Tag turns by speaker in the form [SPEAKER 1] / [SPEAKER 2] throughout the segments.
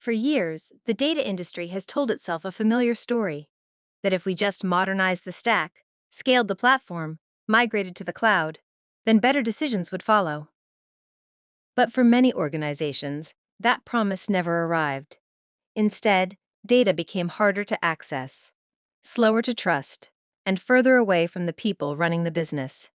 [SPEAKER 1] For years, the data industry has told itself a familiar story that if we just modernized the stack, scaled the platform, migrated to the cloud, then better decisions would follow. But for many organizations, that promise never arrived. Instead, data became harder to access, slower to trust, and further away from the people running the business.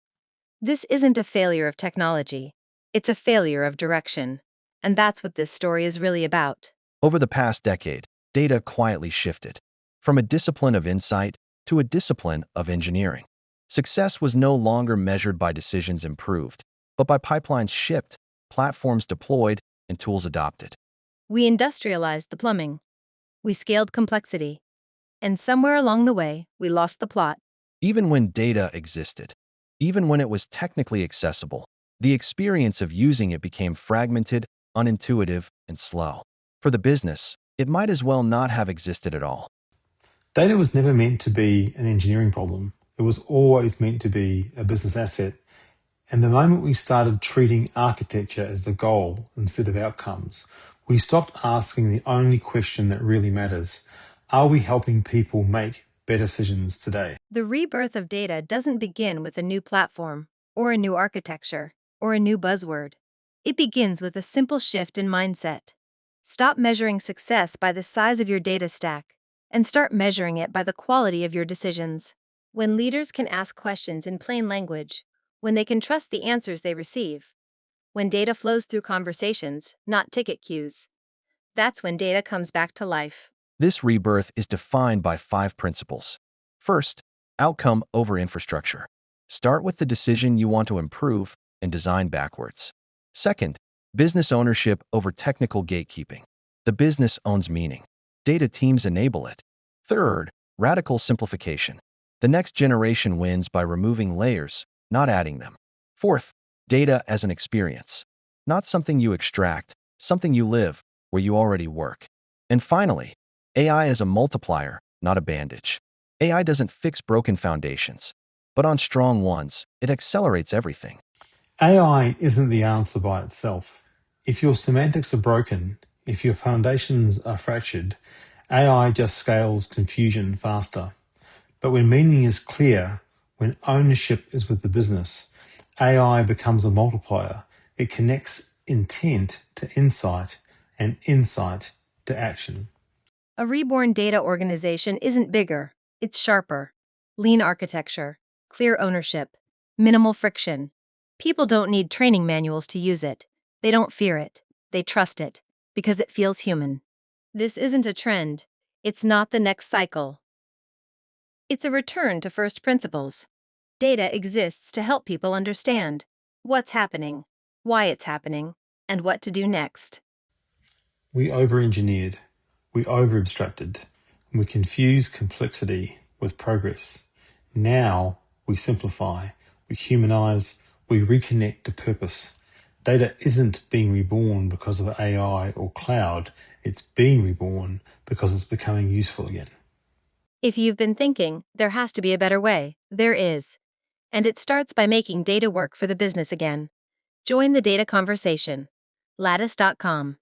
[SPEAKER 1] This isn't a failure of technology, it's a failure of direction. And that's what this story is really about.
[SPEAKER 2] Over the past decade, data quietly shifted from a discipline of insight to a discipline of engineering. Success was no longer measured by decisions improved, but by pipelines shipped, platforms deployed, and tools adopted.
[SPEAKER 1] We industrialized the plumbing. We scaled complexity. And somewhere along the way, we lost the plot.
[SPEAKER 2] Even when data existed, even when it was technically accessible, the experience of using it became fragmented, unintuitive, and slow. For the business, it might as well not have existed at all.
[SPEAKER 3] Data was never meant to be an engineering problem. It was always meant to be a business asset. And the moment we started treating architecture as the goal instead of outcomes, we stopped asking the only question that really matters. Are we helping people make better decisions today?
[SPEAKER 1] The rebirth of data doesn't begin with a new platform, or a new architecture, or a new buzzword. It begins with a simple shift in mindset. Stop measuring success by the size of your data stack, and start measuring it by the quality of your decisions. When leaders can ask questions in plain language, when they can trust the answers they receive, when data flows through conversations, not ticket queues, that's when data comes back to life.
[SPEAKER 2] This rebirth is defined by 5 principles. First, outcome over infrastructure. Start with the decision you want to improve and design backwards. Second, business ownership over technical gatekeeping. The business owns meaning. Data teams enable it. Third, radical simplification. The next generation wins by removing layers, not adding them. Fourth, data as an experience. Not something you extract, something you live, where you already work. And finally, AI as a multiplier, not a bandage. AI doesn't fix broken foundations, but on strong ones, it accelerates everything.
[SPEAKER 3] AI isn't the answer by itself. If your semantics are broken, if your foundations are fractured, AI just scales confusion faster. But when meaning is clear, when ownership is with the business, AI becomes a multiplier. It connects intent to insight and insight to action.
[SPEAKER 1] A reborn data organization isn't bigger, it's sharper. Lean architecture, clear ownership, minimal friction. People don't need training manuals to use it. They don't fear it. They trust it, because it feels human. This isn't a trend. It's not the next cycle. It's a return to first principles. Data exists to help people understand what's happening, why it's happening, and what to do next.
[SPEAKER 3] We over-engineered, we over-abstracted, and we confuse complexity with progress. Now we simplify, we humanize, we reconnect to purpose. Data isn't being reborn because of AI or cloud, it's being reborn because it's becoming useful again.
[SPEAKER 1] If you've been thinking, there has to be a better way, there is. And it starts by making data work for the business again. Join the data conversation. Lattice.com